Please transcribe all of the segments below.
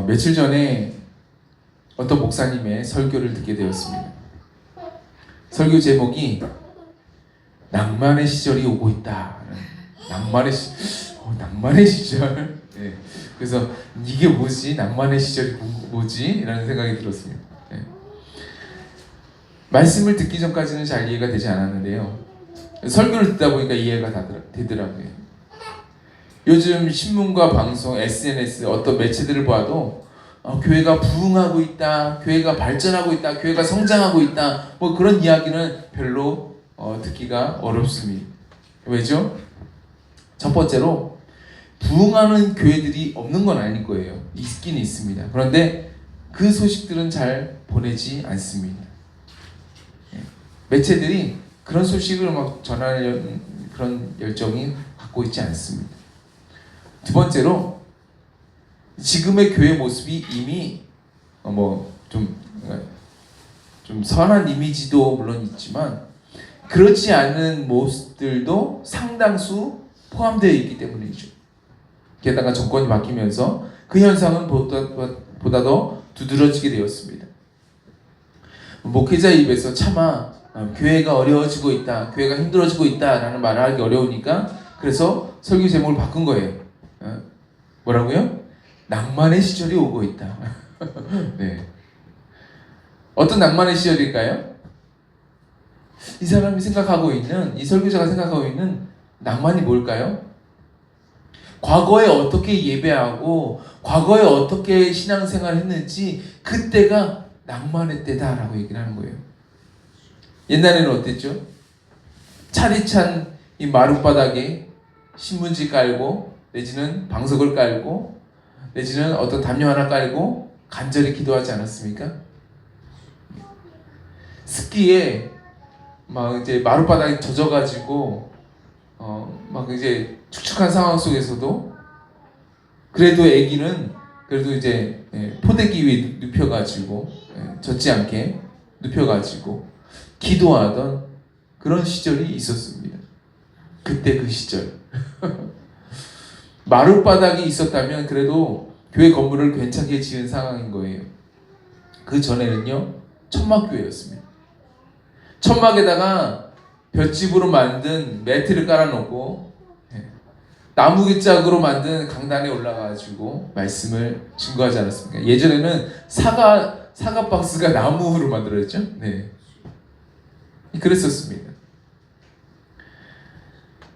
며칠 전에 어떤 목사님의 설교를 듣게 되었습니다. 설교 제목이 낭만의 시절이 오고 있다. 낭만의 시절. 네. 그래서 이게 뭐지? 낭만의 시절이 뭐지? 라는 생각이 들었습니다. 네. 말씀을 듣기 전까지는 잘 이해가 되지 않았는데요. 설교를 듣다 보니까 이해가 되더라고요. 요즘 신문과 방송, SNS 어떤 매체들을 봐도 교회가 부흥하고 있다, 교회가 발전하고 있다, 교회가 성장하고 있다, 뭐 그런 이야기는 별로 듣기가 어렵습니다. 왜죠? 첫 번째로 부흥하는 교회들이 없는 건 아닐 거예요. 있긴 있습니다. 그런데 그 소식들은 잘 보내지 않습니다. 매체들이 그런 소식을 막 전하려는 그런 열정이 갖고 있지 않습니다. 두 번째로 지금의 교회 모습이 이미 좀 선한 이미지도 물론 있지만 그렇지 않은 모습들도 상당수 포함되어 있기 때문이죠. 게다가 정권이 바뀌면서 그 현상은 보다 더 두드러지게 되었습니다. 목회자 입에서 차마 교회가 어려워지고 있다, 교회가 힘들어지고 있다라는 말을 하기 어려우니까 그래서 설교 제목을 바꾼 거예요. 뭐라고요? 낭만의 시절이 오고 있다. 네. 어떤 낭만의 시절일까요? 이 사람이 생각하고 있는, 이 설교자가 생각하고 있는 낭만이 뭘까요? 과거에 어떻게 예배하고 과거에 어떻게 신앙생활을 했는지 그때가 낭만의 때다라고 얘기를 하는 거예요. 옛날에는 어땠죠? 차디찬 이 마룻바닥에 신문지 깔고 내지는 방석을 깔고 내지는 어떤 담요 하나 깔고 간절히 기도하지 않았습니까? 습기에 막 이제 마룻바닥이 젖어가지고 막 이제 축축한 상황 속에서도 그래도 아기는 그래도 이제 포대기 위에 눕혀가지고 젖지 않게 눕혀가지고 기도하던 그런 시절이 있었습니다. 그때 그 시절. 마룻바닥이 있었다면 그래도 교회 건물을 괜찮게 지은 상황인 거예요. 그 전에는요, 천막교회였습니다. 천막에다가 볏짚으로 만든 매트를 깔아놓고 나무기짝으로 만든 강단에 올라가가지고 말씀을 증거하지 않았습니까? 예전에는 사과 박스가 나무로 만들어졌죠. 네, 그랬었습니다.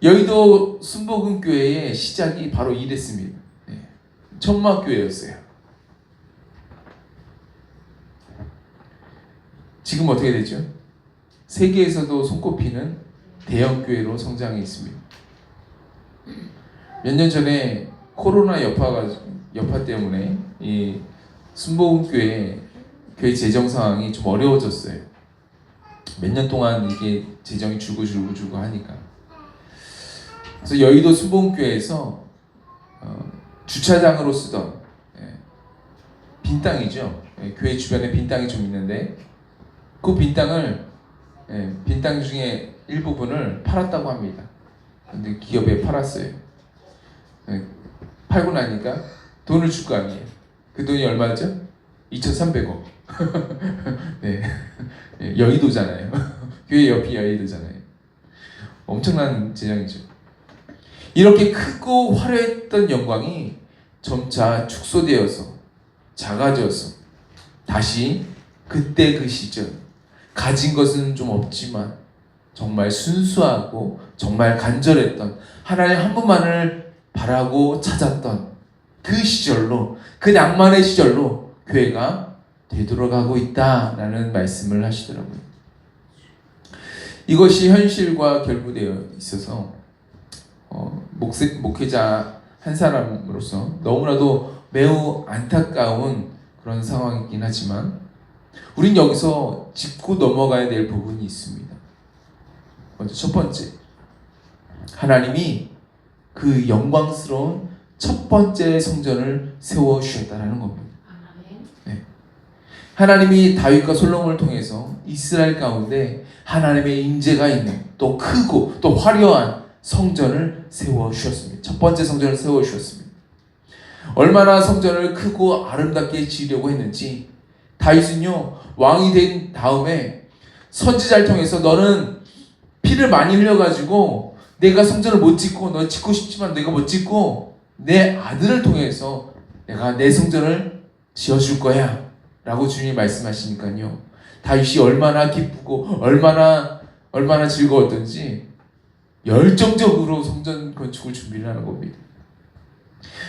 여의도 순복음교회의 시작이 바로 이랬습니다. 천막교회였어요. 지금 어떻게 되죠? 세계에서도 손꼽히는 대형교회로 성장해 있습니다. 몇 년 전에 코로나 여파 때문에 이 순복음교회 교회 재정 상황이 좀 어려워졌어요. 몇 년 동안 이게 재정이 줄고 하니까. 그래서 여의도 순복음교회에서 주차장으로 쓰던 빈 땅이죠. 교회 주변에 빈 땅이 좀 있는데 그 빈 땅 중에 일부분을 팔았다고 합니다. 근데 기업에 팔았어요. 팔고 나니까 돈을 줄 거 아니에요. 그 돈이 얼마죠? 2,300억. 네. 여의도잖아요. 교회 옆이 여의도잖아요. 엄청난 재정이죠. 이렇게 크고 화려했던 영광이 점차 축소되어서 작아져서 다시 그때 그 시절 가진 것은 좀 없지만 정말 순수하고 정말 간절했던 하나님 한 분만을 바라고 찾았던 그 시절로, 그 낭만의 시절로 교회가 되돌아가고 있다라는 말씀을 하시더라고요. 이것이 현실과 결부되어 있어서 목회자 한 사람으로서 너무나도 매우 안타까운 그런 상황이긴 하지만 우린 여기서 짚고 넘어가야 될 부분이 있습니다. 먼저 첫 번째, 하나님이 그 영광스러운 첫 번째 성전을 세워주셨다는 겁니다. 네. 하나님이 다윗과 솔로몬을 통해서 이스라엘 가운데 하나님의 임재가 있는 또 크고 또 화려한 성전을 세워주셨습니다. 첫 번째 성전을 세워주셨습니다. 얼마나 성전을 크고 아름답게 지으려고 했는지. 다윗은요, 왕이 된 다음에 선지자를 통해서 너는 피를 많이 흘려가지고 내가 성전을 못 짓고, 너 짓고 싶지만 내가 못 짓고 내 아들을 통해서 내가 내 성전을 지어줄 거야 라고 주님이 말씀하시니까요, 다윗이 얼마나 기쁘고 얼마나 즐거웠던지 열정적으로 성전 건축을 준비를 하는 겁니다.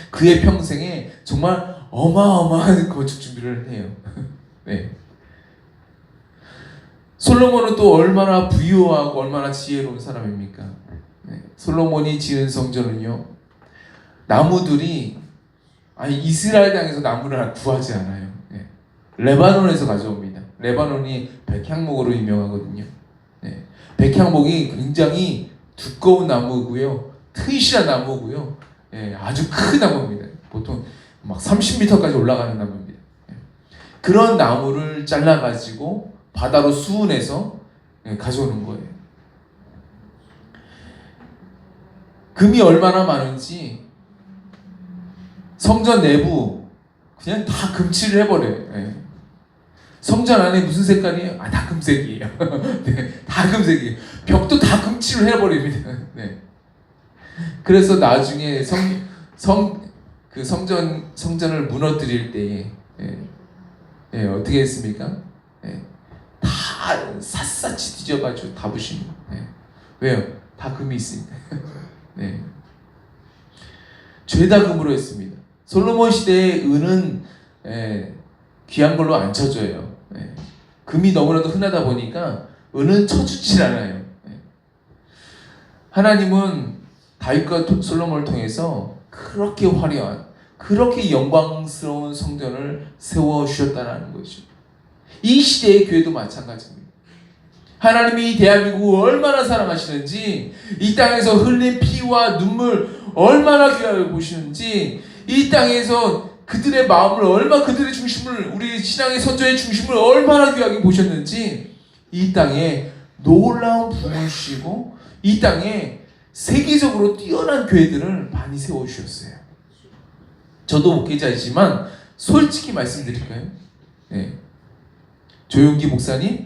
그의 평생에 정말 어마어마한 건축 준비를 해요. 네. 솔로몬은 또 얼마나 부유하고 얼마나 지혜로운 사람입니까? 네. 솔로몬이 지은 성전은요, 나무들이 이스라엘 땅에서 나무를 구하지 않아요. 네. 레바논에서 가져옵니다. 레바논이 백향목으로 유명하거든요. 네. 백향목이 굉장히 두꺼운 나무고요, 튼실한 나무고요, 네. 아주 큰 나무입니다. 보통 막 30m까지 올라가는 나무입니다. 네. 그런 나무를 잘라가지고 바다로 수운해서 가져오는 거예요. 금이 얼마나 많은지 성전 내부 그냥 다 금칠을 해버려요. 네. 성전 안에 무슨 색깔이에요? 다 금색이에요. 네, 다 금색이에요. 벽도 다 금칠을 해버립니다. 네. 그래서 나중에 성전을 무너뜨릴 때에 어떻게 했습니까? 다 샅샅이 뒤져가지고 다 부신 거예요. 왜요? 다 금이 있으니까. 네. 죄다 금으로 했습니다. 솔로몬 시대의 은은 귀한 걸로 안 쳐줘요. 금이 너무나도 흔하다 보니까 은은 쳐주질 않아요. 하나님은 다윗과 솔로몬을 통해서 그렇게 화려한, 그렇게 영광스러운 성전을 세워주셨다는 거죠. 이 시대의 교회도 마찬가지입니다. 하나님이 대한민국을 얼마나 사랑하시는지, 이 땅에서 흘린 피와 눈물 얼마나 귀하게 보시는지, 이 땅에서 그들의 마음을 얼마나, 그들의 중심을, 우리 신앙의 선조의 중심을 얼마나 귀하게 보셨는지, 이 땅에 놀라운 부흥을 주시고 이 땅에 세계적으로 뛰어난 교회들을 많이 세워주셨어요. 저도 목회자이지만 솔직히 말씀드릴까요? 네. 조용기 목사님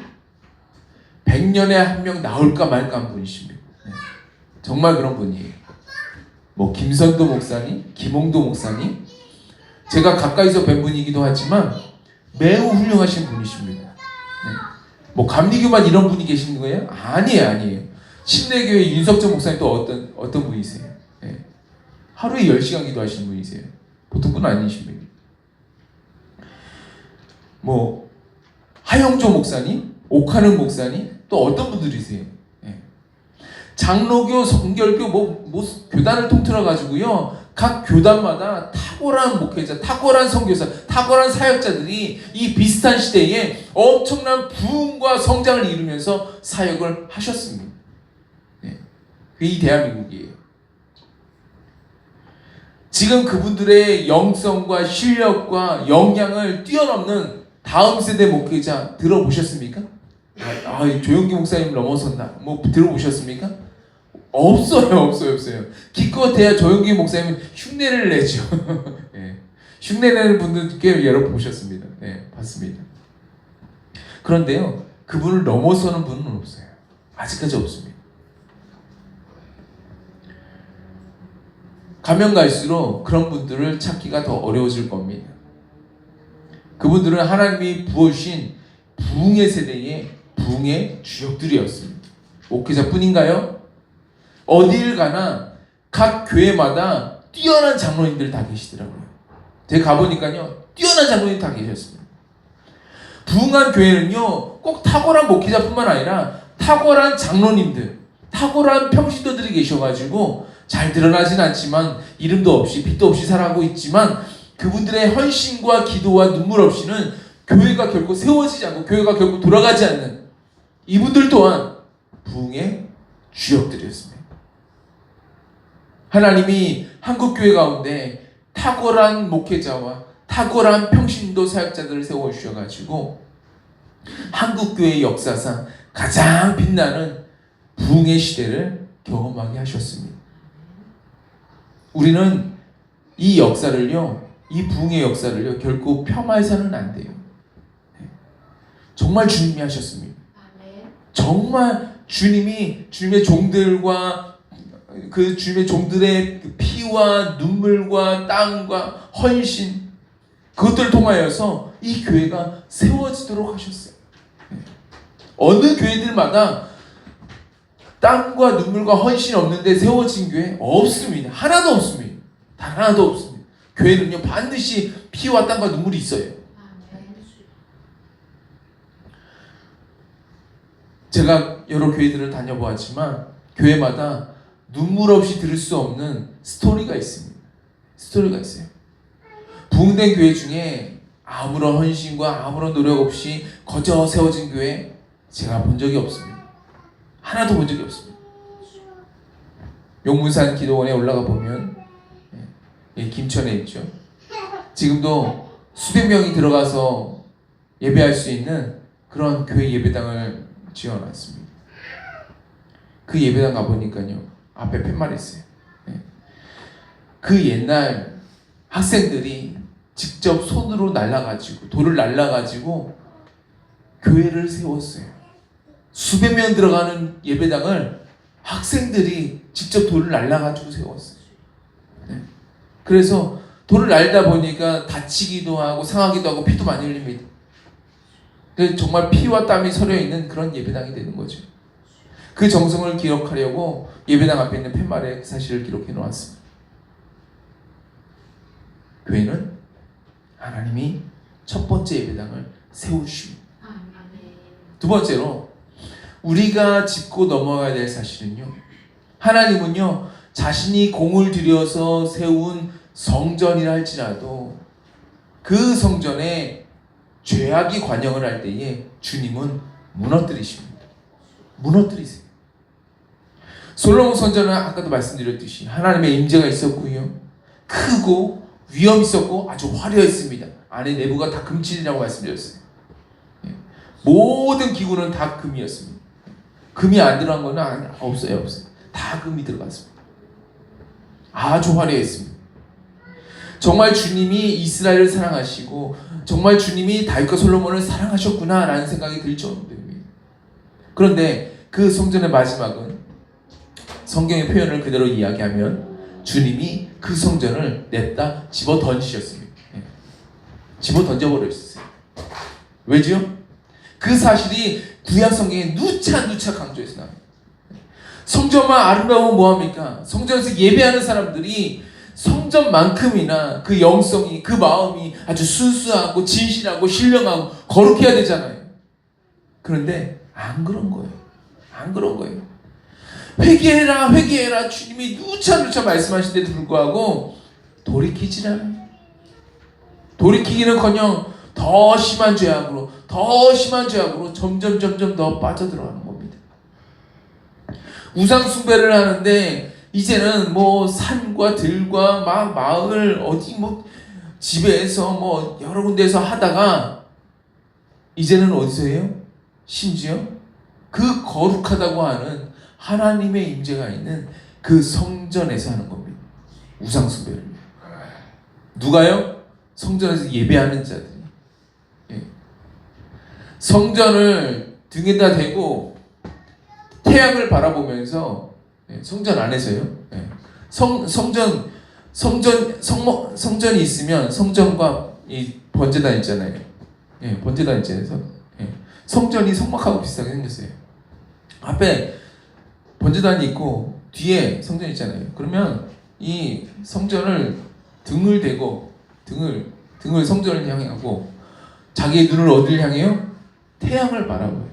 100년에 한 명 나올까 말까 한 분이십니다. 네. 정말 그런 분이에요. 김선도 목사님, 김홍도 목사님, 제가 가까이서 뵌 분이기도 하지만 매우 훌륭하신 분이십니다. 네. 감리교만 이런 분이 계시는 거예요? 아니에요. 침례교회 윤석정 목사님 또 어떤 분이세요? 네. 하루에 10시간 기도하시는 분이세요. 보통 분 아니십니다. 하영조 목사님, 옥하는 목사님, 또 어떤 분들이세요? 네. 장로교, 성결교, 교단을 통틀어 가지고요, 각 교단마다 탁월한 목회자, 탁월한 선교사, 탁월한 사역자들이 이 비슷한 시대에 엄청난 부흥과 성장을 이루면서 사역을 하셨습니다. 네. 이 대한민국이에요. 지금 그분들의 영성과 실력과 역량을 뛰어넘는 다음 세대 목회자 들어보셨습니까? 조용기 목사님 넘어섰나? 들어보셨습니까? 없어요. 기껏해야 조용기 목사님은 흉내를 내죠. 네. 흉내내는 분들께 여러 번 보셨습니다. 네, 봤습니다. 그런데요, 그분을 넘어서는 분은 없어요. 아직까지 없습니다. 가면 갈수록 그런 분들을 찾기가 더 어려워질 겁니다. 그분들은 하나님이 부어주신 부흥의 세대의 부흥의 주역들이었습니다. 목회자뿐인가요? 어딜 가나 각 교회마다 뛰어난 장로님들 다 계시더라고요. 제가 가보니까요, 뛰어난 장로님 다 계셨습니다. 부흥한 교회는요, 꼭 탁월한 목회자뿐만 아니라 탁월한 장로님들, 탁월한 평신도들이 계셔가지고 잘 드러나진 않지만 이름도 없이 빛도 없이 살아가고 있지만 그분들의 헌신과 기도와 눈물 없이는 교회가 결코 세워지지 않고 교회가 결코 돌아가지 않는 이분들 또한 부흥의 주역들이었습니다. 하나님이 한국교회 가운데 탁월한 목회자와 탁월한 평신도 사역자들을 세워주셔가지고 한국교회의 역사상 가장 빛나는 부흥의 시대를 경험하게 하셨습니다. 우리는 이 역사를요, 이 부흥의 역사를요 결코 폄하해서는 안 돼요. 정말 주님이 하셨습니다. 정말 주님이 주님의 종들과 그 주님의 종들의 피와 눈물과 땀과 헌신 그것들을 통하여서 이 교회가 세워지도록 하셨어요. 어느 교회들마다 땀과 눈물과 헌신이 없는데 세워진 교회 없습니다. 하나도 없습니다. 단 하나도 없습니다. 교회는요 반드시 피와 땀과 눈물이 있어요. 제가 여러 교회들을 다녀보았지만 교회마다 눈물 없이 들을 수 없는 스토리가 있습니다. 스토리가 있어요. 부흥된 교회 중에 아무런 헌신과 아무런 노력 없이 거저 세워진 교회 제가 본 적이 없습니다. 하나도 본 적이 없습니다. 용문산 기도원에 올라가 보면 김천에 있죠. 지금도 수백 명이 들어가서 예배할 수 있는 그런 교회 예배당을 지어놨습니다. 그 예배당 가보니까요 앞에 팻말이 있어요. 그 옛날 학생들이 직접 손으로 날라가지고 돌을 날라가지고 교회를 세웠어요. 수백 명 들어가는 예배당을 학생들이 직접 돌을 날라가지고 세웠어요. 그래서 돌을 날다 보니까 다치기도 하고 상하기도 하고 피도 많이 흘립니다. 정말 피와 땀이 서려 있는 그런 예배당이 되는 거죠. 그 정성을 기록하려고 예배당 앞에 있는 팻말에 그 사실을 기록해 놓았습니다. 교회는 하나님이 첫 번째 예배당을 세우십니다. 두 번째로 우리가 짚고 넘어가야 될 사실은요, 하나님은요 자신이 공을 들여서 세운 성전이라 할지라도 그 성전에 죄악이 관영을 할 때에 주님은 무너뜨리십니다. 무너뜨리세요. 솔로몬 성전은 아까도 말씀드렸듯이 하나님의 임재가 있었고요, 크고 위엄 있었고 아주 화려했습니다. 안에 내부가 다 금칠이라고 말씀드렸어요. 모든 기구는 다 금이었습니다. 금이 안 들어간 거는 없어요. 다 금이 들어갔습니다. 아주 화려했습니다. 정말 주님이 이스라엘을 사랑하시고 정말 주님이 다윗과 솔로몬을 사랑하셨구나 라는 생각이 들 정도입니다. 그런데 그 성전의 마지막은 성경의 표현을 그대로 이야기하면 주님이 그 성전을 냈다 집어 던지셨습니다. 집어 던져버렸어요. 왜죠? 그 사실이 구약 성경에 누차 강조해서 나와요. 성전만 아름다우면 뭐합니까? 성전에서 예배하는 사람들이 성전만큼이나 그 영성이, 그 마음이 아주 순수하고 진실하고 신령하고 거룩해야 되잖아요. 그런데 안 그런 거예요. 안 그런 거예요. 회개해라 회개해라 주님이 누차 말씀하시는데도 불구하고 돌이키질 않아요. 돌이키기는커녕 더 심한 죄악으로 점점 더 빠져들어가는 겁니다. 우상 숭배를 하는데 이제는 뭐 산과 들과 막 마을 어디 뭐 집에서 뭐 여러 군데에서 하다가 이제는 어디서 해요? 심지어 그 거룩하다고 하는 하나님의 임재가 있는 그 성전에서 하는 겁니다. 우상 숭배를. 누가요? 성전에서 예배하는 자들이. 성전을 등에다 대고 태양을 바라보면서 성전 안에서요. 성전이 있으면 성전과 이 번제단 있잖아요. 번제단 있잖아요. 성전이 성막하고 비슷하게 생겼어요. 앞에 번제단이 있고 뒤에 성전 있잖아요. 그러면 이 성전을 등을 대고 등을 성전을 향하고 자기의 눈을 어디를 향해요? 태양을 바라봐요.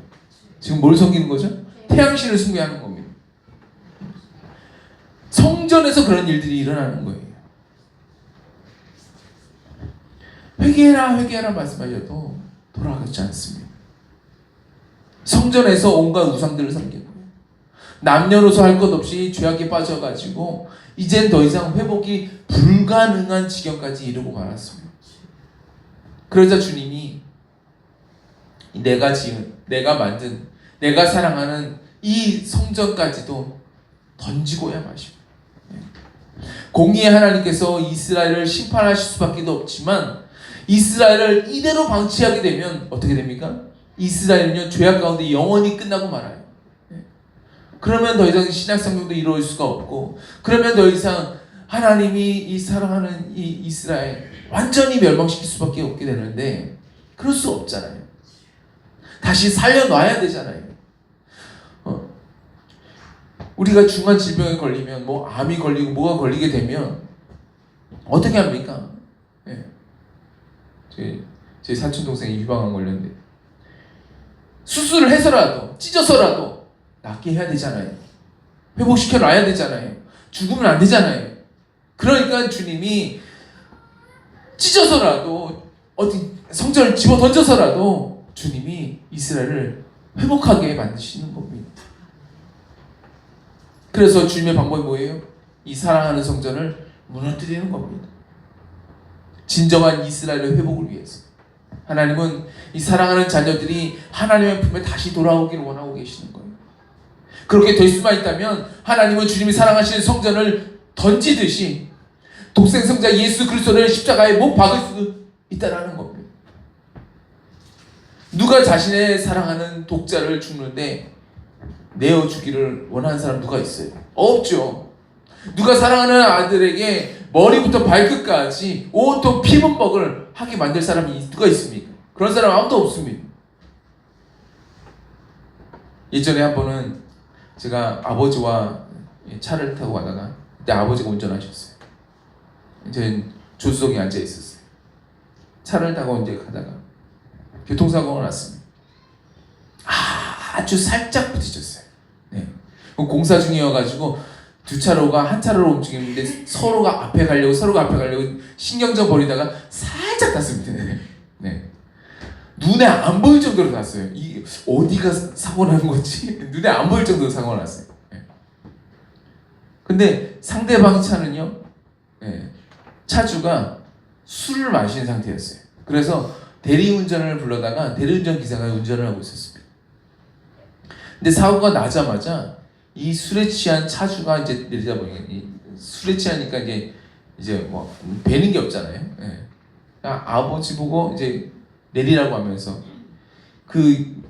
지금 뭘 섬기는 거죠? 태양신을 숭배하는 겁니다. 성전에서 그런 일들이 일어나는 거예요. 회개해라 말씀하셔도 돌아가지 않습니다. 성전에서 온갖 우상들을 섬기고 남녀노소 할 것 없이 죄악에 빠져가지고 이젠 더 이상 회복이 불가능한 지경까지 이르고 말았습니다. 그러자 주님이 내가 지은, 내가 만든, 내가 사랑하는 이 성전까지도 던지고야 마시고 공의의 하나님께서 이스라엘을 심판하실 수밖에 없지만 이스라엘을 이대로 방치하게 되면 어떻게 됩니까? 이스라엘은요 죄악 가운데 영원히 끝나고 말아요. 그러면 더 이상 신약성경도 이루어질 수가 없고, 그러면 더 이상 하나님이 이 사랑하는 이 이스라엘 완전히 멸망시킬 수밖에 없게 되는데, 그럴 수 없잖아요. 다시 살려놔야 되잖아요. 우리가 중한 질병에 걸리면, 뭐 암이 걸리고 뭐가 걸리게 되면 어떻게 합니까? 예. 제 사촌 동생이 유방암 걸렸는데 수술을 해서라도 찢어서라도 낫게 해야 되잖아요. 회복시켜 놔야 되잖아요. 죽으면 안 되잖아요. 그러니까 주님이 찢어서라도 어디 성전을 집어 던져서라도 주님이 이스라엘을 회복하게 만드시는 겁니다. 그래서 주님의 방법이 뭐예요? 이 사랑하는 성전을 무너뜨리는 겁니다. 진정한 이스라엘의 회복을 위해서 하나님은 이 사랑하는 자녀들이 하나님의 품에 다시 돌아오기를 원하고 계시는 거예요. 그렇게 될 수만 있다면 하나님은 주님이 사랑하시는 성전을 던지듯이 독생성자 예수 그리스도를 십자가에 못 박을 수 있다라는 겁니다. 누가 자신의 사랑하는 독자를 죽는데 내어주기를 원하는 사람 누가 있어요? 없죠. 누가 사랑하는 아들에게 머리부터 발끝까지 온통 피범벅을 하게 만들 사람이 누가 있습니까? 그런 사람 아무도 없습니다. 예전에 한 번은 제가 아버지와 차를 타고 가다가 그때 아버지가 운전하셨어요. 저는 조수석에 앉아 있었어요. 차를 타고 이제 가다가 교통사고가 났습니다. 아주 살짝 부딪혔어요. 네. 공사 중이어가지고 두 차로가 한 차로로 움직이는데 서로가 앞에 가려고 신경전 벌이다가 살짝 닿습니다. 네. 눈에 안 보일 정도로 났어요. 이 어디가 사고 난 거지? 눈에 안 보일 정도로 사고가 났어요. 네. 근데 상대방 차는요, 네. 차주가 술을 마신 상태였어요. 그래서 대리운전을 불러다가 대리운전 기사가 운전을 하고 있었습니다. 근데 사고가 나자마자 이 술에 취한 차주가 이제 내리다 보니까 술에 취하니까 이제 뭐 배는 게 없잖아요. 네. 아버지 보고 이제 내리라고 하면서 그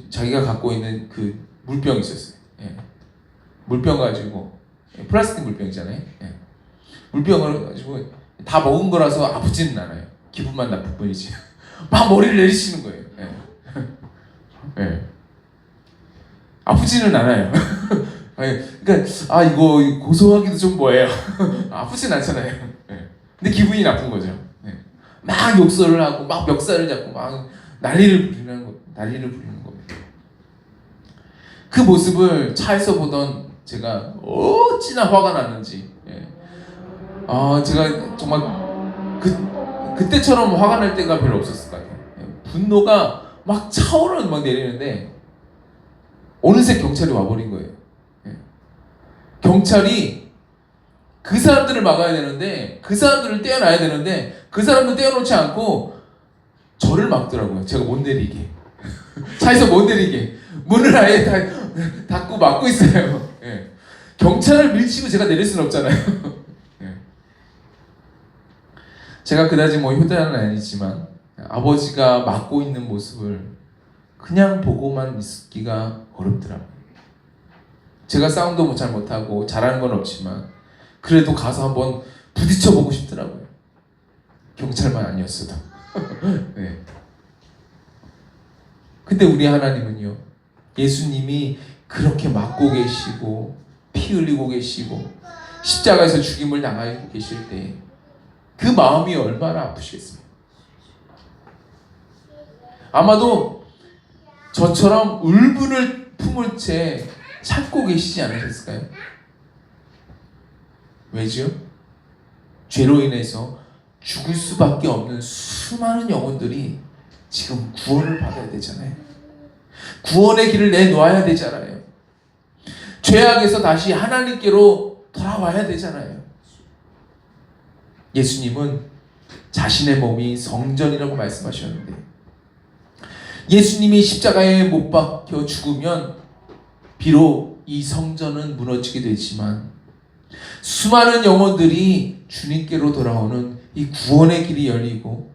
자기가 갖고 있는 그 물병이 있었어요. 예. 물병 가지고 플라스틱 물병이잖아요. 예. 물병을 가지고 다 먹은 거라서 아프지는 않아요. 기분만 나쁠 뿐이지. 막 머리를 내리시는 거예요. 예. 예. 아프지는 않아요. 그러니까 이거 고소하기도 좀 뭐예요. 아프진 않잖아요. 예. 근데 기분이 나쁜 거죠. 막 욕설을 하고 막 멱살을 잡고 막 난리를 부리는 겁니다. 그 모습을 차에서 보던 제가 어찌나 화가 났는지, 제가 정말 그때처럼 화가 날 때가 별로 없었을 것 같아요. 분노가 막 차오르는 막 내리는데 어느새 경찰이 와버린 거예요. 경찰이 그 사람들을 막아야 되는데, 그 사람들을 떼어놔야 되는데 그 사람들 떼어놓지 않고 저를 막더라고요. 제가 못 내리게. 차에서 못 내리게. 문을 아예 닫고 막고 있어요. 예. 경찰을 밀치고 제가 내릴 수는 없잖아요. 예. 제가 그다지 뭐 효자는 아니지만 아버지가 막고 있는 모습을 그냥 보고만 있기가 어렵더라고요. 제가 싸움도 잘 못하고 잘하는 건 없지만 그래도 가서 한번 부딪혀보고 싶더라고요. 경찰만 아니었어도. 네. 근데 우리 하나님은요, 예수님이 그렇게 맞고 계시고 피 흘리고 계시고 십자가에서 죽임을 당하고 계실 때 그 마음이 얼마나 아프시겠습니까? 아마도 저처럼 울분을 품을 채 참고 계시지 않으셨을까요? 왜죠? 죄로 인해서 죽을 수밖에 없는 수많은 영혼들이 지금 구원을 받아야 되잖아요. 구원의 길을 내놓아야 되잖아요. 죄악에서 다시 하나님께로 돌아와야 되잖아요. 예수님은 자신의 몸이 성전이라고 말씀하셨는데, 예수님이 십자가에 못 박혀 죽으면 비록 이 성전은 무너지게 되지만 수많은 영혼들이 주님께로 돌아오는 이 구원의 길이 열리고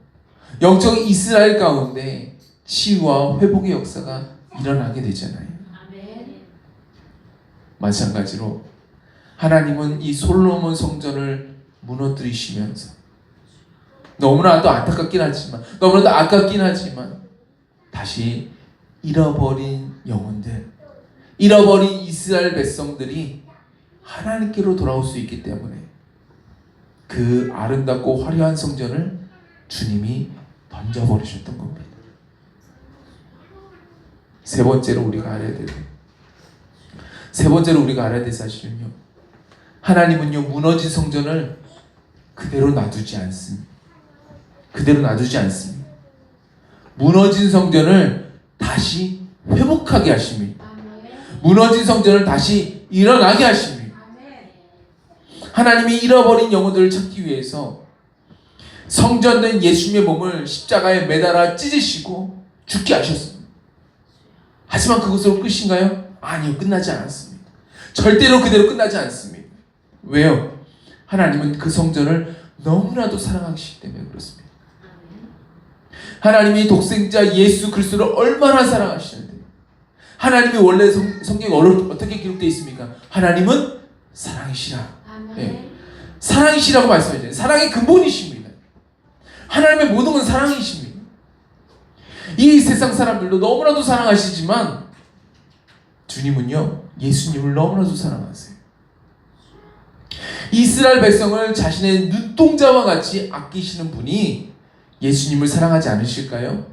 영적 이스라엘 가운데 치유와 회복의 역사가 일어나게 되잖아요. 마찬가지로 하나님은 이 솔로몬 성전을 무너뜨리시면서 너무나도 안타깝긴 하지만, 너무나도 아깝긴 하지만 다시 잃어버린 영혼들, 잃어버린 이스라엘 백성들이 하나님께로 돌아올 수 있기 때문에 그 아름답고 화려한 성전을 주님이 던져버리셨던 겁니다. 세 번째로 우리가 알아야 될 사실은요, 하나님은요 무너진 성전을 그대로 놔두지 않습니다. 무너진 성전을 다시 회복하게 하십니다. 무너진 성전을 다시 일어나게 하십니다. 하나님이 잃어버린 영혼들을 찾기 위해서 성전된 예수님의 몸을 십자가에 매달아 찢으시고 죽게 하셨습니다. 하지만 그것으로 끝인가요? 아니요, 끝나지 않았습니다. 절대로 그대로 끝나지 않습니다. 왜요? 하나님은 그 성전을 너무나도 사랑하시기 때문에 그렇습니다. 하나님이 독생자 예수 그리스도를 얼마나 사랑하시는데, 하나님이 원래 성경에 어떻게 기록되어 있습니까? 하나님은 사랑이시라. 네. 사랑이시라고 말씀하셨잖아요. 사랑의 근본이십니다. 하나님의 모든 건 사랑이십니다. 이 세상 사람들도 너무나도 사랑하시지만 주님은요 예수님을 너무나도 사랑하세요. 이스라엘 백성을 자신의 눈동자와 같이 아끼시는 분이 예수님을 사랑하지 않으실까요?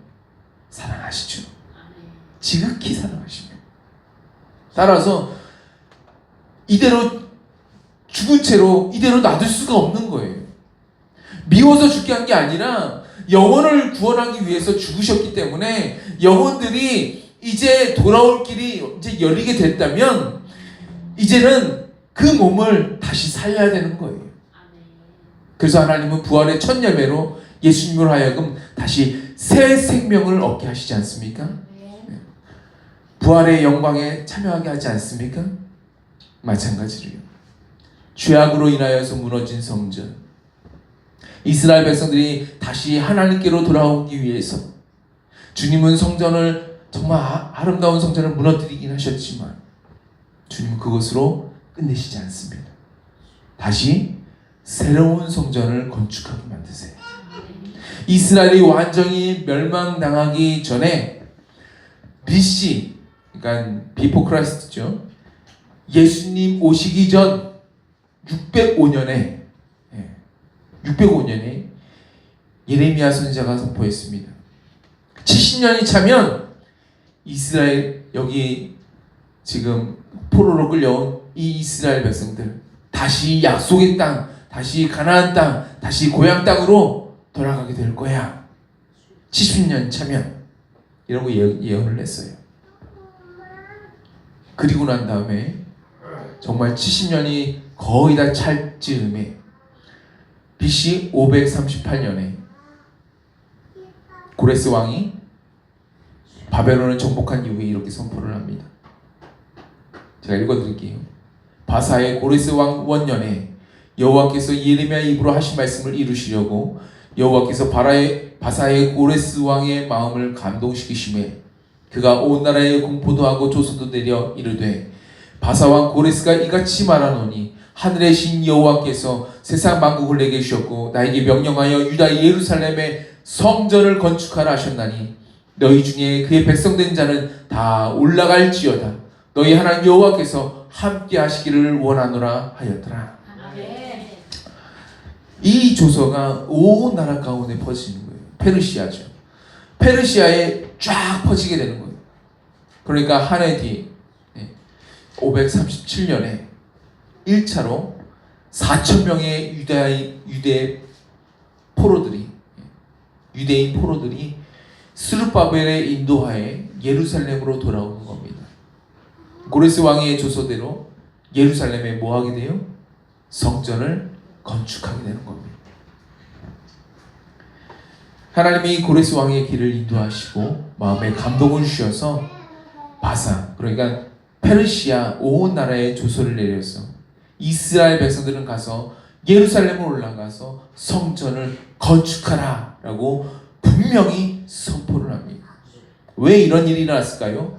사랑하시죠. 지극히 사랑하십니다. 따라서 이대로 죽은 채로 이대로 놔둘 수가 없는 거예요. 미워서 죽게 한 게 아니라 영혼을 구원하기 위해서 죽으셨기 때문에 영혼들이 이제 돌아올 길이 이제 열리게 됐다면 이제는 그 몸을 다시 살려야 되는 거예요. 그래서 하나님은 부활의 첫 열매로 예수님을 하여금 다시 새 생명을 얻게 하시지 않습니까? 부활의 영광에 참여하게 하지 않습니까? 마찬가지로요. 죄악으로 인하여서 무너진 성전, 이스라엘 백성들이 다시 하나님께로 돌아오기 위해서 주님은 성전을 정말 아름다운 성전을 무너뜨리긴 하셨지만 주님은 그것으로 끝내시지 않습니다. 다시 새로운 성전을 건축하게 만드세요. 이스라엘이 완전히 멸망당하기 전에 BC, 그러니까 비포 크라이스트죠. 예수님 오시기 전 605년에 예레미야 선지자가 선포했습니다. 70년이 차면 이스라엘, 여기 지금 포로로 끌려온 이 이스라엘 백성들 다시 약속의 땅, 다시 가나안 땅, 다시 고향 땅으로 돌아가게 될 거야. 70년 차면 이라고 예언을 했어요. 그리고 난 다음에 정말 70년이 거의 다 찰 즈음에 BC 538년에 고레스 왕이 바벨론을 정복한 이후에 이렇게 선포를 합니다. 제가 읽어드릴게요. 바사의 고레스 왕 원년에 여호와께서 예레미야 입으로 하신 말씀을 이루시려고 여호와께서 바사의 고레스 왕의 마음을 감동시키심에 그가 온 나라에 공포도 하고 조소도 내려 이르되 바사 왕 고레스가 이같이 말하노니 하늘의 신 여호와께서 세상 만국을 내게 주셨고 나에게 명령하여 유다 예루살렘에 성전을 건축하라 하셨나니 너희 중에 그의 백성된 자는 다 올라갈지어다. 너희 하나님 여호와께서 함께 하시기를 원하노라 하였더라. 이 조서가 온 나라 가운데 퍼지는 거예요. 페르시아죠. 페르시아에 쫙 퍼지게 되는 거예요. 그러니까 한 해 뒤 537년에 1차로 4,000명의 유대인 포로들이 스룹바벨의 인도하에 예루살렘으로 돌아오는 겁니다. 고레스 왕의 조서대로 예루살렘에 뭐 하게 돼요? 성전을 건축하게 되는 겁니다. 하나님이 고레스 왕의 길을 인도하시고 마음에 감동을 주셔서 바사, 그러니까 페르시아 온 나라에 조서를 내려서 이스라엘 백성들은 가서 예루살렘을 올라가서 성전을 건축하라 라고 분명히 선포를 합니다. 왜 이런 일이 일어났을까요?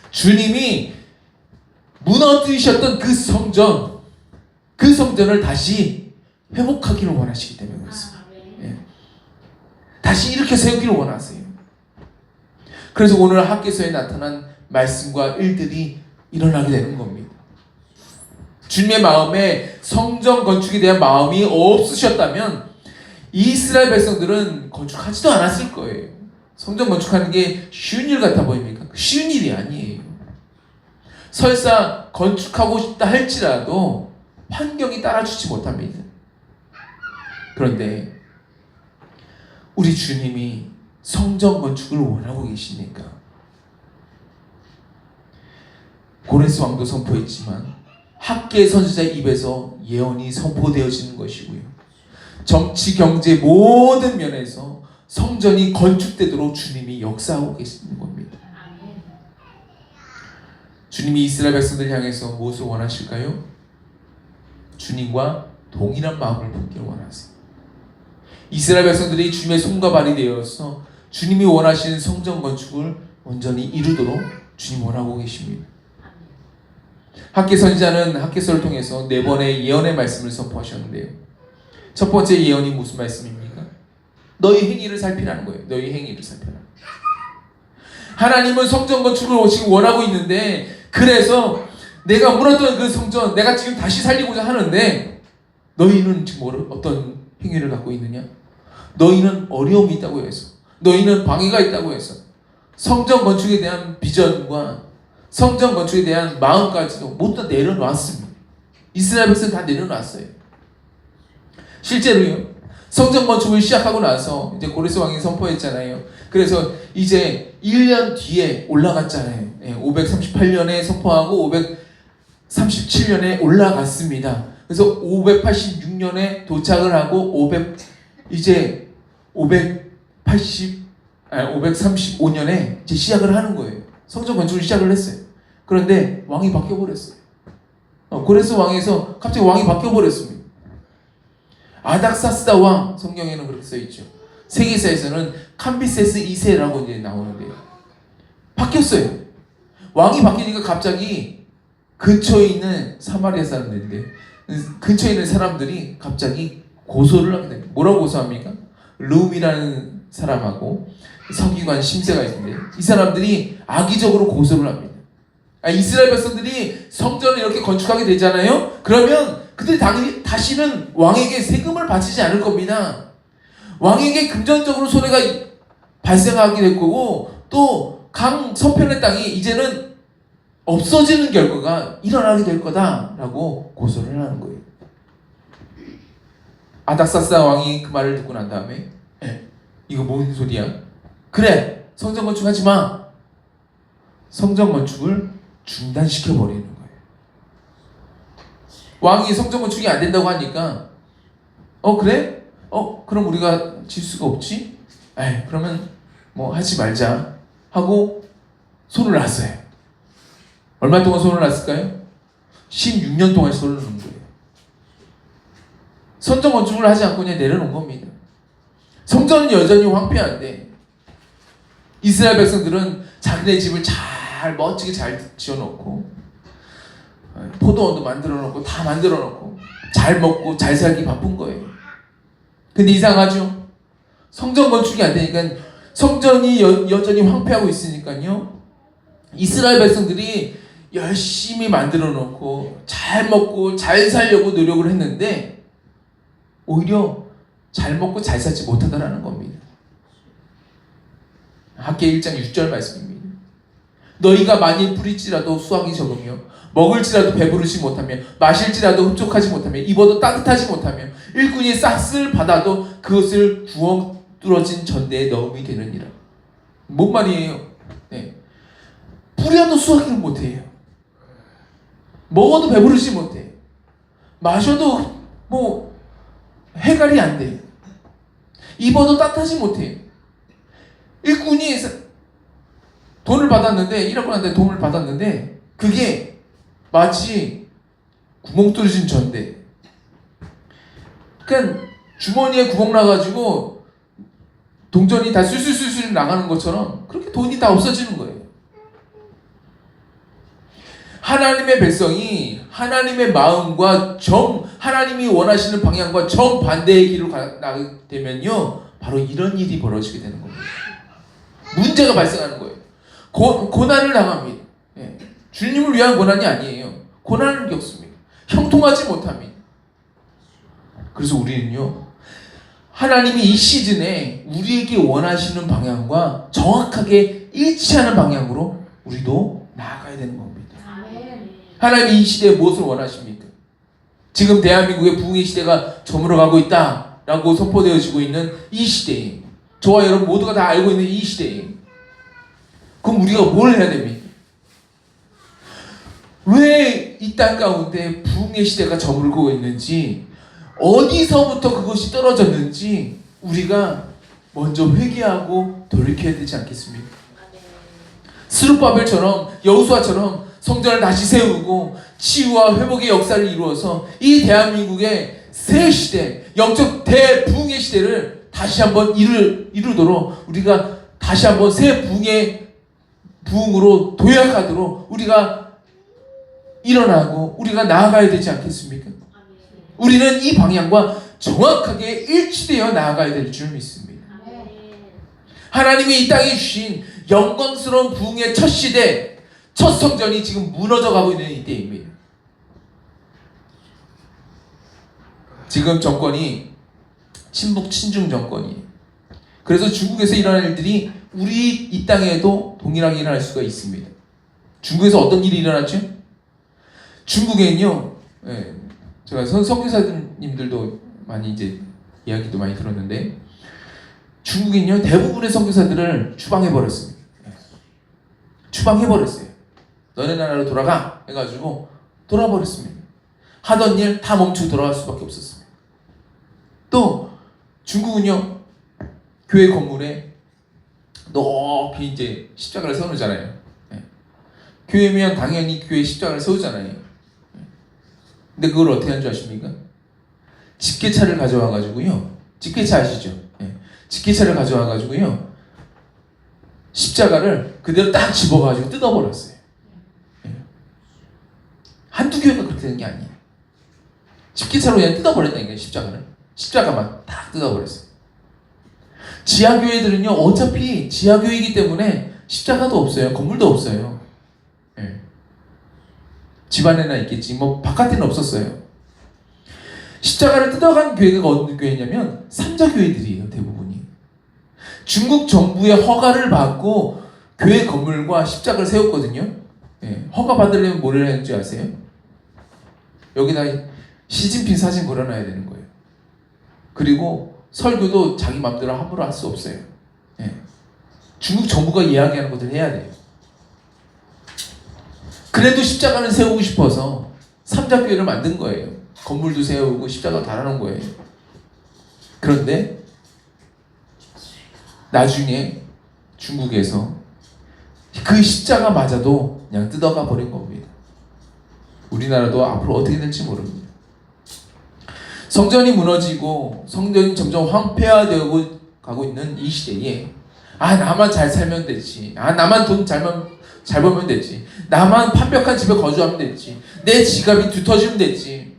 주님이 무너뜨리셨던 그 성전을 다시 회복하기를 원하시기 때문에 그렇습니다. 예. 다시 이렇게 세우기를 원하세요. 그래서 오늘 학개서에 나타난 말씀과 일들이 일어나게 되는 겁니다. 주님의 마음에 성전 건축에 대한 마음이 없으셨다면 이스라엘 백성들은 건축하지도 않았을 거예요. 성전 건축하는 게 쉬운 일 같아 보입니까? 쉬운 일이 아니에요. 설사 건축하고 싶다 할지라도 환경이 따라주지 못합니다. 그런데 우리 주님이 성전 건축을 원하고 계시니까 고레스 왕도 선포했지만 학개 선지자의 입에서 예언이 선포되어지는 것이고요. 정치, 경제 모든 면에서 성전이 건축되도록 주님이 역사하고 계시는 겁니다. 주님이 이스라엘 백성들 향해서 무엇을 원하실까요? 주님과 동일한 마음을 품기를 원하세요. 이스라엘 백성들이 주님의 손과 발이 되어서 주님이 원하시는 성전 건축을 온전히 이루도록 주님 원하고 계십니다. 학개 선지자는 학개서를 통해서 4번의 예언의 말씀을 선포하셨는데요. 첫 번째 예언이 무슨 말씀입니까? 너희 행위를 살피라는 거예요. 너희 행위를 살펴라. 하나님은 성전 건축을 지금 원하고 있는데 그래서 내가 무너졌던 그 성전 내가 지금 다시 살리고자 하는데 너희는 지금 어떤 행위를 갖고 있느냐? 너희는 어려움이 있다고 해서 너희는 방해가 있다고 해서 성전 건축에 대한 비전과 성전 건축에 대한 마음까지도 모두 다 내려놨습니다. 이스라엘 백성은 다 내려놨어요. 실제로요. 성전 건축을 시작하고 나서 이제 고레스 왕이 선포했잖아요. 그래서 이제 1년 뒤에 올라갔잖아요. 538년에 선포하고 537년에 올라갔습니다. 그래서 586년에 도착을 하고 535년에 이제 시작을 하는 거예요. 성전 건축을 시작을 했어요. 그런데 왕이 바뀌어버렸어요. 고레스 왕에서 갑자기 왕이 바뀌어버렸습니다. 아닥사스다 왕, 성경에는 그렇게 써있죠. 세계사에서는 캄비세스 2세라고 이제 나오는데요. 바뀌었어요. 왕이 바뀌니까 갑자기 근처에 있는 사마리아 사람들인데 근처에 있는 사람들이 갑자기 고소를 하게 됩니다. 뭐라고 고소합니까? 룸이라는 사람하고 서기관 심세가 있는데 이 사람들이 악의적으로 고소를 합니다. 이스라엘 백성들이 성전을 이렇게 건축하게 되잖아요. 그러면 그들이 당연히 다시는 왕에게 세금을 바치지 않을 겁니다. 왕에게 금전적으로 손해가 발생하게 될 거고 또 강 서편의 땅이 이제는 없어지는 결과가 일어나게 될 거다라고 고소를 하는 거예요. 아닥사스다 왕이 그 말을 듣고 난 다음에 이거 뭔 소리야? 그래, 성전 건축하지 마. 성전 건축을 중단시켜버리는 거예요. 왕이 성전 건축이 안 된다고 하니까 그래? 그럼 우리가 질 수가 없지? 그러면 뭐 하지 말자 하고 손을 놨어요. 얼마 동안 손을 놨을까요? 16년 동안 손을 놓은 거예요. 성전 건축을 하지 않고 그냥 내려놓은 겁니다. 성전은 여전히 황폐한데 이스라엘 백성들은 자기네 집을 잘 멋지게 잘 지어놓고 포도원도 만들어놓고 다 만들어놓고 잘 먹고 잘 살기 바쁜 거예요. 근데 이상하죠? 성전 건축이 안 되니까 성전이 여전히 황폐하고 있으니까요. 이스라엘 백성들이 열심히 만들어놓고 잘 먹고 잘 살려고 노력을 했는데 오히려 잘 먹고 잘 살지 못하더라는 겁니다. 학개 1장 6절 말씀입니다. 너희가 만일 뿌릴지라도 수확이 적으며 먹을지라도 배부르지 못하며 마실지라도 흡족하지 못하며 입어도 따뜻하지 못하며 일꾼이 싹쓸 받아도 그것을 구멍 뚫어진 전대에 넣음이 되느니라. 뭔 말이에요? 뿌려도 수확을 못해요. 먹어도 배부르지 못해. 마셔도 뭐 해갈이 안 돼요. 입어도 따뜻하지 못해요. 일꾼이 돈을 받았는데 1억 원한테 돈을 받았는데 그게 마치 구멍 뚫어진 전대. 그러니까 주머니에 구멍 나가지고 동전이 다 술술술술 나가는 것처럼 그렇게 돈이 다 없어지는 거예요. 하나님의 백성이 하나님의 마음과 하나님이 원하시는 방향과 정반대의 길로 나가게 되면요, 바로 이런 일이 벌어지게 되는 겁니다. 문제가 발생하는 거예요. 고난을 당합니다. 예. 주님을 위한 고난이 아니에요. 고난을 겪습니다. 형통하지 못합니다. 그래서 우리는요, 하나님이 이 시즌에 우리에게 원하시는 방향과 정확하게 일치하는 방향으로 우리도 나아가야 되는 겁니다. 하나님이 이 시대에 무엇을 원하십니까? 지금 대한민국의 부흥의 시대가 저물어가고 있다라고 선포되어지고 있는 이 시대에, 저와 여러분 모두가 다 알고 있는 이 시대에, 그럼 우리가 뭘 해야 됩니까? 왜 이 땅 가운데 부흥의 시대가 저물고 있는지, 어디서부터 그것이 떨어졌는지 우리가 먼저 회개하고 돌이켜야 되지 않겠습니까? 스룹바벨처럼, 여호수아처럼 성전을 다시 세우고 치유와 회복의 역사를 이루어서 이 대한민국의 새 시대, 영적 대부흥의 시대를 다시 한번 이루도록 우리가 다시 한번 새 부흥으로 도약하도록 우리가 일어나고 우리가 나아가야 되지 않겠습니까? 우리는 이 방향과 정확하게 일치되어 나아가야 될 줄 믿습니다. 하나님이 이 땅에 주신 영광스러운 부흥의 첫 시대, 첫 성전이 지금 무너져 가고 있는 이때입니다. 지금 정권이 친북 친중 정권이에요. 그래서 중국에서 일어날 일들이 우리 이 땅에도 동일하게 일어날 수가 있습니다. 중국에서 어떤 일이 일어났죠? 중국에는요, 제가 선교사님들도 많이 이제 이야기도 많이 들었는데, 중국인요 대부분의 선교사들을 추방해버렸습니다. 추방해버렸어요. 너네 나라로 돌아가 해가지고 돌아버렸습니다. 하던 일 다 멈추고 돌아갈 수밖에 없었습니다. 또 중국은요, 교회 건물에 높이 이제 십자가를 세우잖아요. 교회면 당연히 교회 십자가를 세우잖아요. 근데 그걸 어떻게 하는 줄 아십니까? 집게차를 가져와가지고요, 집게차 아시죠? 집게차를 가져와가지고요, 십자가를 그대로 딱 집어가지고 뜯어버렸어요. 한두 교회가 그렇게 되는 게 아니에요. 집게차로 그냥 뜯어버렸다니까요, 십자가를. 십자가만 딱 뜯어버렸어요. 지하교회들은요, 어차피 지하교회이기 때문에 십자가도 없어요. 건물도 없어요. 집안에나 있겠지, 뭐 바깥에는 없었어요. 십자가를 뜯어간 교회가 어느 교회냐면 삼자교회들이에요, 대부분이. 중국 정부의 허가를 받고 교회 건물과 십자가를 세웠거든요. 허가 받으려면 뭐를 해야 하는지 아세요? 여기다 시진핑 사진 걸어놔야 되는 거예요. 그리고 설교도 자기 마음대로 함부로 할 수 없어요. 중국 정부가 이야기하는 것들 해야 돼요. 그래도 십자가는 세우고 싶어서 삼자교회를 만든 거예요. 건물도 세우고 십자가 달아놓은 거예요. 그런데 나중에 중국에서 그 십자가마저도 그냥 뜯어가 버린 겁니다. 우리나라도 앞으로 어떻게 될지 모릅니다. 성전이 무너지고 성전이 점점 황폐화되고 가고 있는 이 시대에, 나만 잘 살면 되지, 나만 돈 잘 벌면 되지, 나만 완벽한 집에 거주하면 되지, 내 지갑이 두터지면 되지.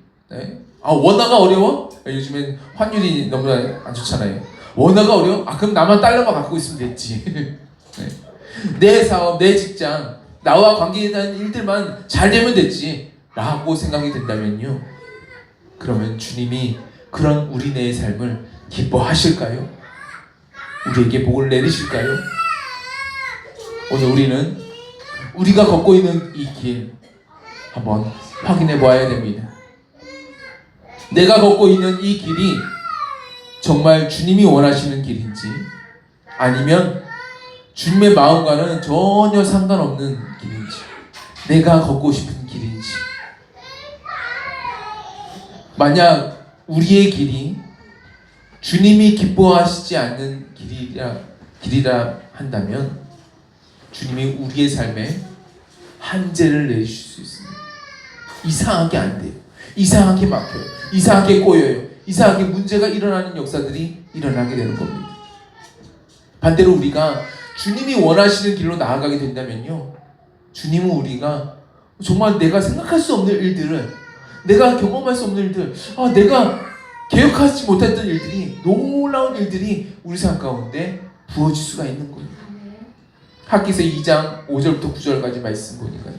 원화가 어려워? 요즘엔 환율이 너무 안 좋잖아요. 원화가 어려워? 그럼 나만 달러만 갖고 있으면 됐지. 내 사업, 내 직장, 나와 관계된 일들만 잘 되면 됐지 라고 생각이 된다면요, 그러면 주님이 그런 우리네의 삶을 기뻐하실까요? 우리에게 복을 내리실까요? 오늘 우리는 우리가 걷고 있는 이 길 한번 확인해 보아야 됩니다. 내가 걷고 있는 이 길이 정말 주님이 원하시는 길인지, 아니면 주님의 마음과는 전혀 상관없는 길인지, 내가 걷고 싶은 길인지. 만약 우리의 길이 주님이 기뻐하시지 않는 길이라 한다면 주님이 우리의 삶에 한계를 내주실 수 있습니다. 이상하게 안 돼요. 이상하게 막혀요. 이상하게 꼬여요. 이상하게 문제가 일어나는 역사들이 일어나게 되는 겁니다. 반대로 우리가 주님이 원하시는 길로 나아가게 된다면요, 주님은 우리가 정말 내가 생각할 수 없는 일들을, 내가 경험할 수 없는 일들, 내가 계획하지 못했던 일들이, 놀라운 일들이 우리 삶 가운데 부어질 수가 있는 거예요. 학기서 2장 5절부터 9절까지 말씀 보니까요,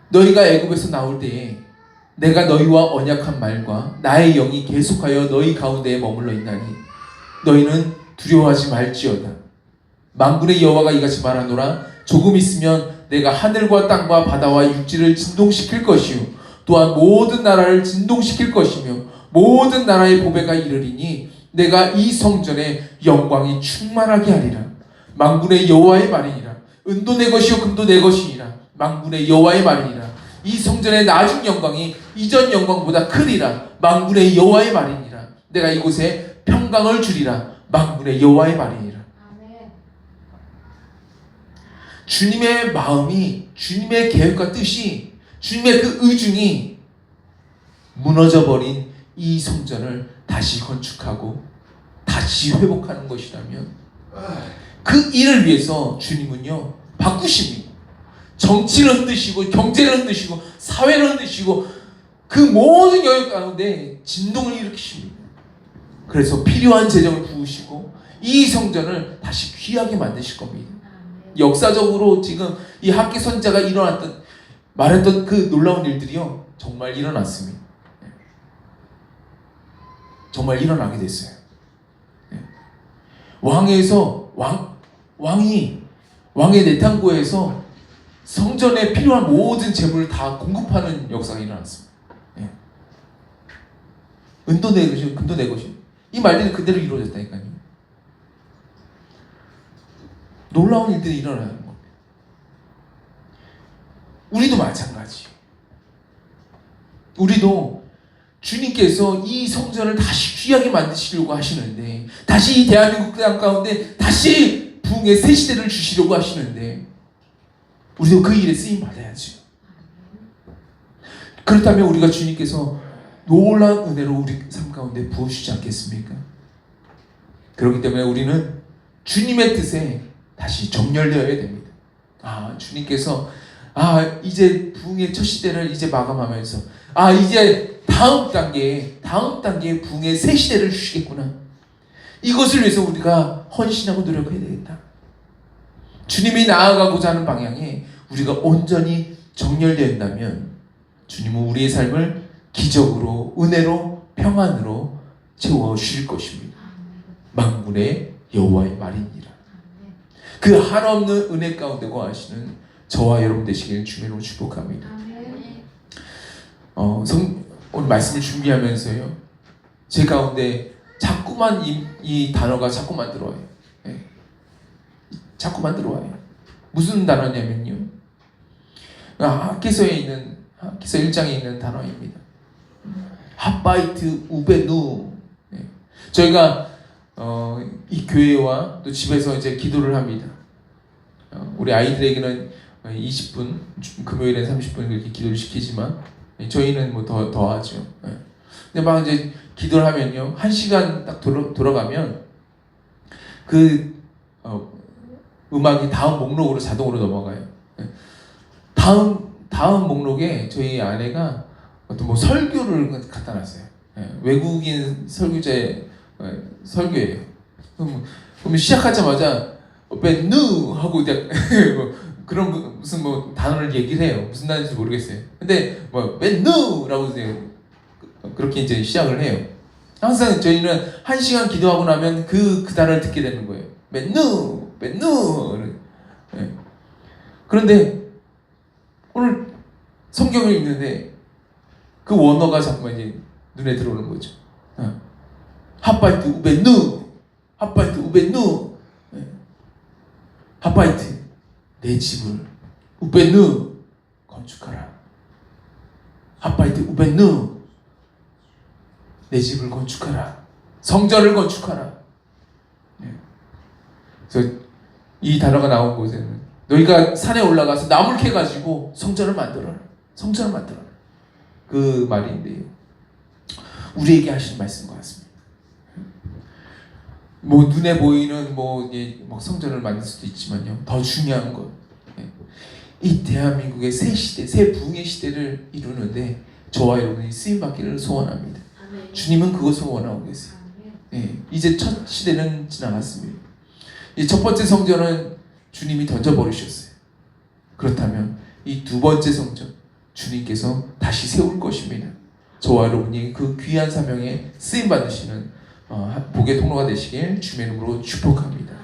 너희가 애굽에서 나올 때에 내가 너희와 언약한 말과 나의 영이 계속하여 너희 가운데에 머물러 있나니 너희는 두려워하지 말지어다. 만군의 여호와가 이같이 말하노라. 조금 있으면 내가 하늘과 땅과 바다와 육지를 진동시킬 것이요 또한 모든 나라를 진동시킬 것이며 모든 나라의 보배가 이르리니 내가 이 성전에 영광이 충만하게 하리라. 만군의 여호와의 말이니라. 은도 내 것이요 금도 내 것이니라. 만군의 여호와의 말이니라. 이 성전의 낮은 영광이 이전 영광보다 크리라. 만군의 여호와의 말이니라. 내가 이곳에 평강을 주리라. 만군의 여호와의 말이니라. 주님의 마음이, 주님의 계획과 뜻이, 주님의 그 의중이 무너져버린 이 성전을 다시 건축하고 다시 회복하는 것이라면 그 일을 위해서 주님은요 바꾸십니다. 정치를 흔드시고 경제를 흔드시고 사회를 흔드시고 그 모든 영역 가운데 진동을 일으키십니다. 그래서 필요한 재정을 부으시고 이 성전을 다시 귀하게 만드실 겁니다. 역사적으로 지금 이 학기 선자가 말했던 그 놀라운 일들이요 정말 일어났습니다. 정말 일어나게 됐어요. 왕의 내탕고에서 성전에 필요한 모든 재물을 다 공급하는 역사가 일어났습니다. 은도 내 것이요 금도 내 것이요, 이 말들이 그대로 이루어졌다니까요. 놀라운 일들이 일어나는 겁니다. 우리도 마찬가지예요. 우리도 주님께서 이 성전을 다시 귀하게 만드시려고 하시는데, 다시 이 대한민국 땅 가운데 다시 부흥의 새 시대를 주시려고 하시는데, 우리도 그 일에 쓰임 받아야죠. 그렇다면 우리가 주님께서 놀라운 은혜로 우리 삶 가운데 부어주시지 않겠습니까? 그렇기 때문에 우리는 주님의 뜻에 다시 정렬되어야 됩니다. 주님께서 이제 부흥의 첫 시대를 이제 마감하면서 이제 다음 단계의 부흥의 새 시대를 주시겠구나. 이것을 위해서 우리가 헌신하고 노력해야 되겠다. 주님이 나아가고자 하는 방향에 우리가 온전히 정렬된다면 주님은 우리의 삶을 기적으로, 은혜로, 평안으로 채워주실 것입니다. 만군의 여호와의 말이니라. 그 한없는 은혜 가운데 거하시는 저와 여러분 되시길 주님으로 축복합니다. 오늘 말씀을 준비하면서요, 제 가운데 자꾸만 이 단어가 자꾸만 들어와요. 자꾸만 들어와요. 무슨 단어냐면요, 학기서 1장에 있는 단어입니다. 핫바이트 우베누. 저희가 이 교회와 또 집에서 이제 기도를 합니다. 우리 아이들에게는 20분, 금요일엔 30분 그렇게 기도를 시키지만 저희는 뭐 더 하죠. 근데 막 이제 기도를 하면요, 1시간 딱 돌아가면 그 음악이 다음 목록으로 자동으로 넘어가요. 다음 목록에 저희 아내가 어떤 뭐 설교를 갖다 놨어요. 외국인 설교자의 설교예요. 그럼 시작하자마자 베누 하고 그런 무슨 뭐 단어를 얘기를 해요. 무슨 단어인지 모르겠어요. 근데 뭐 베누라고 그렇게 이제 시작을 해요. 항상 저희는 1시간 기도하고 나면 그 단어를 듣게 되는 거예요. 베누. 그런데 오늘 성경을 읽는데 그 원어가 자꾸만 이제 눈에 들어오는 거죠. 핫바이트 우베누, 핫바이트 우베누, 핫바이트 내 집을 우베누 건축하라. 핫바이트 우베누 내 집을 건축하라. 성전을 건축하라. 그래서 이 단어가 나온 곳에는 너희가 산에 올라가서 나무를 캐가지고 성전을 만들어라. 성전을 만들어라. 그 말인데요. 우리에게 하신 말씀 같습니다. 뭐 눈에 보이는 뭐 성전을 만들 수도 있지만요. 더 중요한 것, 이 대한민국의 새 시대, 새 부흥의 시대를 이루는데 저와 여러분이 쓰임 받기를 소원합니다. 주님은 그것을 원하고 계세요. 이제 첫 시대는 지나갔습니다. 이 첫 번째 성전은 주님이 던져버리셨어요. 그렇다면 이 두 번째 성전 주님께서 다시 세울 것입니다. 저와 여러분이 그 귀한 사명에 쓰임 받으시는 복의 통로가 되시길 주님의 이름으로 축복합니다.